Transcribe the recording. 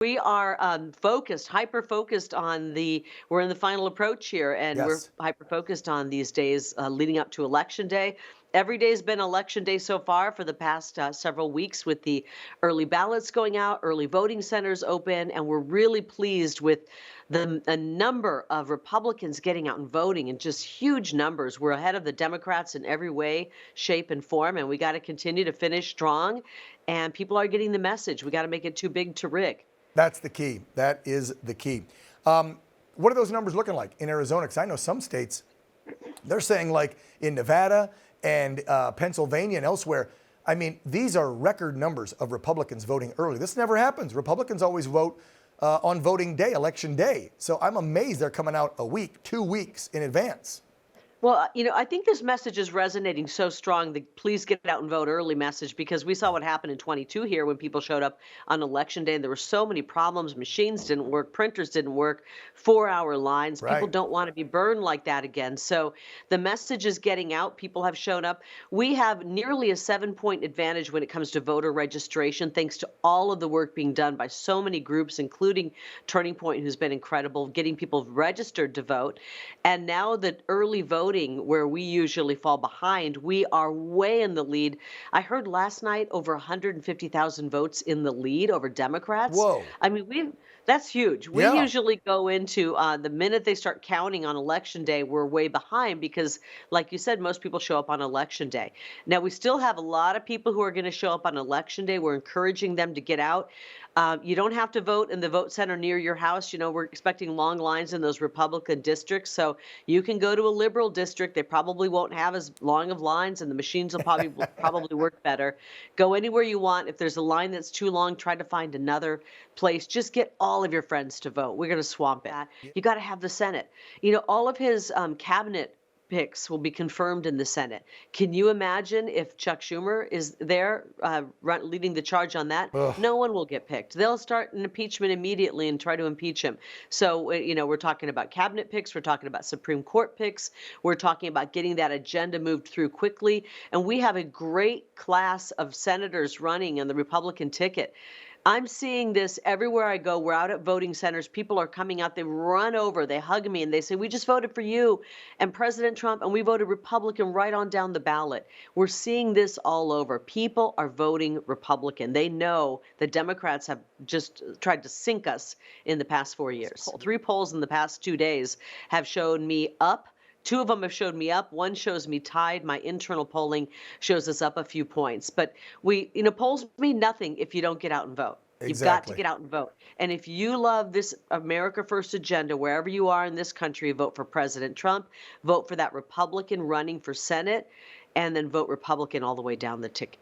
We are focused, hyper focused on we're in the final approach here, and we're Yes. hyper focused on these days leading up to Election Day. Every day's been Election Day so far for the past several weeks with the early ballots going out, early voting centers open, and we're really pleased with a number of Republicans getting out and voting in just huge numbers. We're ahead of the Democrats in every way, shape, and form, and we got to continue to finish strong. And people are getting the message. We got to make it too big to rig. That's the key. That is the key. What are those numbers looking like in Arizona? Because I know some states, they're saying like in Nevada and Pennsylvania and elsewhere, I mean, these are record numbers of Republicans voting early. This never happens. Republicans always vote on voting day, election day. So I'm amazed they're coming out a week, 2 weeks in advance. Well, I think this message is resonating so strong, the please get out and vote early message, because we saw what happened in 22 here when people showed up on election day and there were so many problems. Machines didn't work, printers didn't work, 4-hour lines. People Right. don't want to be burned like that again. So the message is getting out. People have shown up. We have nearly a 7-point advantage when it comes to voter registration, thanks to all of the work being done by so many groups, including Turning Point, who's been incredible, getting people registered to vote. And now that early voting, where we usually fall behind, we are way in the lead. I heard last night over 150,000 votes in the lead over Democrats. Whoa. I mean, that's huge. We Yeah. usually go into the minute they start counting on election day, we're way behind because, like you said, most people show up on election day. Now, we still have a lot of people who are going to show up on election day. We're encouraging them to get out. You don't have to vote in the vote center near your house. We're expecting long lines in those Republican districts. So you can go to a liberal district. They probably won't have as long of lines, and the machines will probably work better. Go anywhere you want. If there's a line that's too long, try to find another place. Just get all of your friends to vote. We're going to swamp it. You got to have the Senate. All of his cabinet picks will be confirmed in the Senate. Can you imagine if Chuck Schumer is there leading the charge on that? Ugh. No one will get picked. They'll start an impeachment immediately and try to impeach him. So, we're talking about cabinet picks. We're talking about Supreme Court picks. We're talking about getting that agenda moved through quickly. And we have a great class of senators running on the Republican ticket. I'm seeing this everywhere I go. We're out at voting centers. People are coming out. They run over. They hug me and they say, "We just voted for you and President Trump, and we voted Republican right on down the ballot." We're seeing this all over. People are voting Republican. They know the Democrats have just tried to sink us in the past 4 years. 3 polls in the past 2 days have shown me up. 2 of them have showed me up. One shows me tied. My internal polling shows us up a few points. But polls mean nothing if you don't get out and vote. You've got to Exactly. get out and vote. And if you love this America First agenda, wherever you are in this country, vote for President Trump, vote for that Republican running for Senate, and then vote Republican all the way down the ticket.